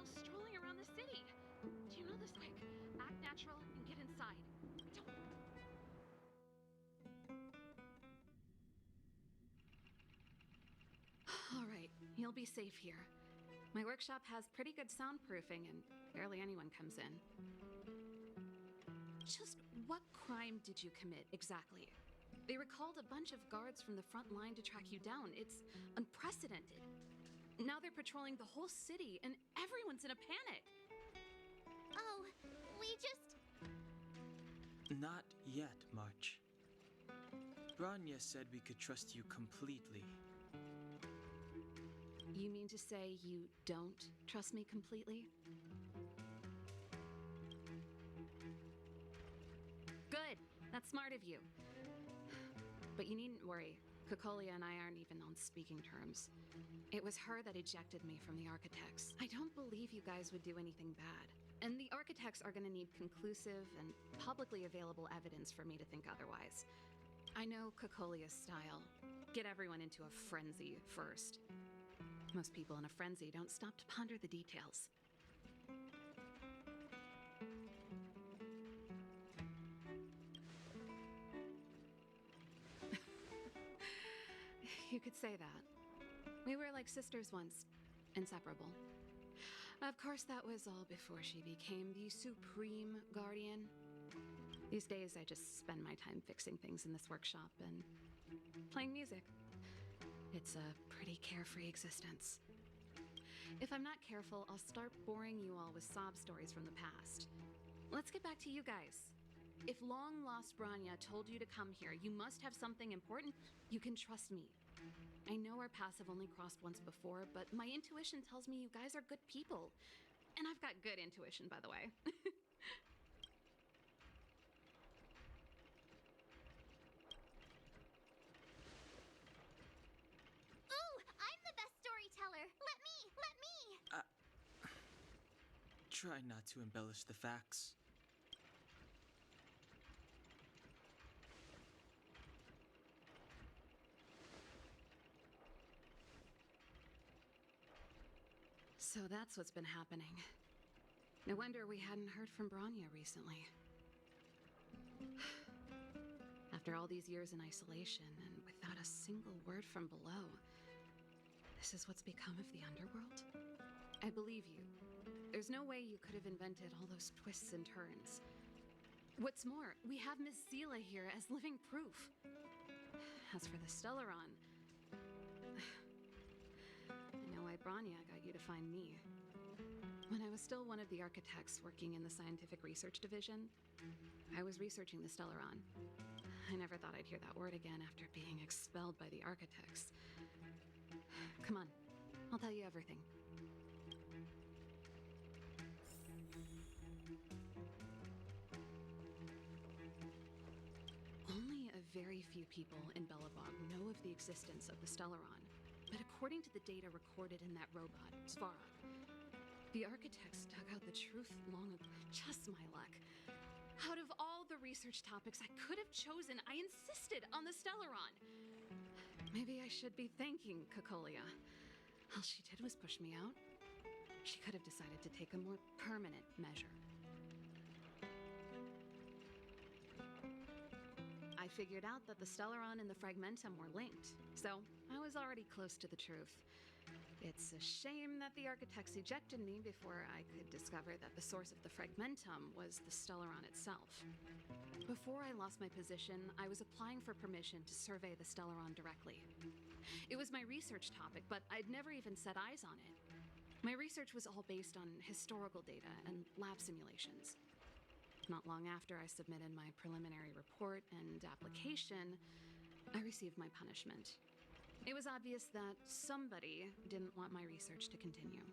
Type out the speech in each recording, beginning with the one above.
still strolling around the city. Do you know this? Quick, act natural and get inside. Don't... All right, you'll be safe here. My workshop has pretty good soundproofing and barely anyone comes in. Just what crime did you commit exactly? They recalled a bunch of guards from the front line to track you down. It's unprecedented. Now they're patrolling the whole city and everyone's in a panic. Oh, we just... Not yet, March. Branya said we could trust you completely. You mean to say you don't trust me completely? Good. That's smart of you. But you needn't worry. Cocolia and I aren't even on speaking terms. It was her that ejected me from the Architects. I don't believe you guys would do anything bad. And the Architects are going to need conclusive and publicly available evidence for me to think otherwise. I know Cocolia's style. Get everyone into a frenzy first. Most people in a frenzy don't stop to ponder the details. You could say that. We were like sisters once, inseparable. Of course, that was all before she became the Supreme Guardian. These days, I just spend my time fixing things in this workshop and playing music. It's a pretty carefree existence. If I'm not careful, I'll start boring you all with sob stories from the past. Let's get back to you guys. If long-lost Branya told you to come here, you must have something important. You can trust me. I know our paths have only crossed once before, but my intuition tells me you guys are good people. And I've got good intuition, by the way. Ooh, I'm the best storyteller! Let me! Try not to embellish the facts. So that's what's been happening. No wonder we hadn't heard from Branya recently. After all these years in isolation and without a single word from below, this is what's become of the underworld? I believe you. There's no way you could have invented all those twists and turns. What's more, we have Miss Zila here as living proof. As for the Stellaron, I know why Branya got you to find me. When I was still one of the architects working in the scientific research division, I was researching the Stellaron. I never thought I'd hear that word again after being expelled by the architects. Come on, I'll tell you everything. Only a very few people in Belobog know of the existence of the Stellaron, but according to the data recorded in that robot, Svara, the architects dug out the truth long ago. Just my luck. Out of all the research topics I could have chosen, I insisted on the Stellaron. Maybe I should be thanking Cocolia. All she did was push me out. She could have decided to take a more permanent measure. I figured out that the Stellaron and the Fragmentum were linked, so I was already close to the truth. It's a shame that the architects ejected me before I could discover that the source of the Fragmentum was the Stellaron itself. Before I lost my position, I was applying for permission to survey the Stellaron directly. It was my research topic, but I'd never even set eyes on it. My research was all based on historical data and lab simulations. Not long after I submitted my preliminary report and application, I received my punishment. It was obvious that somebody didn't want my research to continue.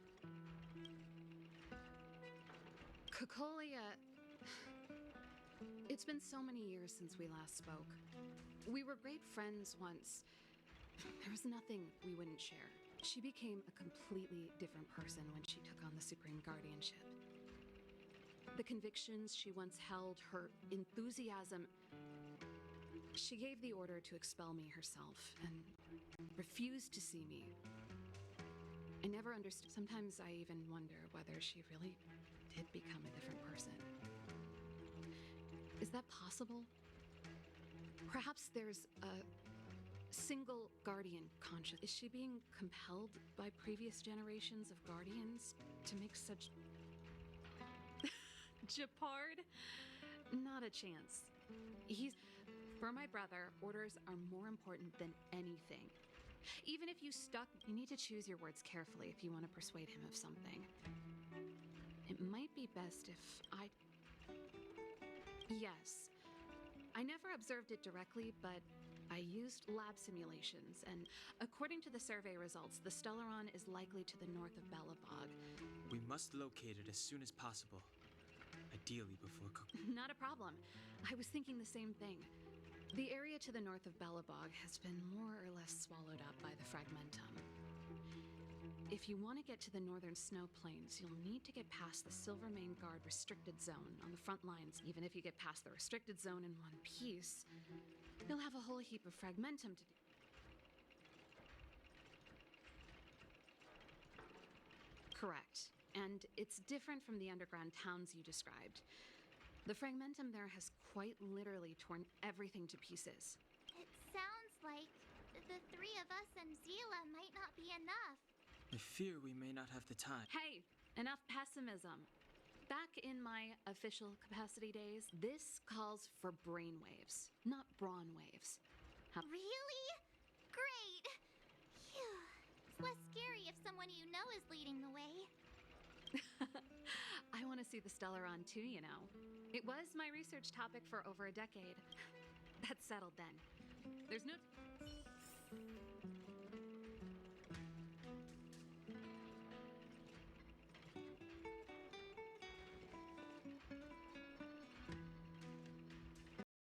Cocolia... It's been so many years since we last spoke. We were great friends once. There was nothing we wouldn't share. She became a completely different person when she took on the Supreme Guardianship. The convictions she once held, her enthusiasm... She gave the order to expel me herself and refused to see me. I never understood. Sometimes I even wonder whether she really did become a different person. Is that possible? Perhaps there's a single guardian conscious. Is she being compelled by previous generations of guardians to make such... Japard? Not a chance. For my brother, orders are more important than anything. Even if you you need to choose your words carefully if you want to persuade him of something. It might be best if I... Yes. I never observed it directly, but I used lab simulations, and according to the survey results, the Stellaron is likely to the north of Belobog. We must locate it as soon as possible. Ideally before Not a problem. I was thinking the same thing. The area to the north of Belobog has been more or less swallowed up by the Fragmentum. If you want to get to the northern snow plains, you'll need to get past the Silvermane Guard restricted zone on the front lines. Even if you get past the restricted zone in one piece, you'll have a whole heap of Fragmentum to do. Correct. And it's different from the underground towns you described. The Fragmentum there has quite literally torn everything to pieces. It sounds like the three of us and Zila might not be enough. I fear we may not have the time. Hey, enough pessimism. Back in my official capacity days, this calls for brainwaves, not brawn waves. Really? Great! Phew. It's less scary if someone you know is leading the way. I want to see the Stellaron too, you know. It was my research topic for over a decade. That's settled then. There's no...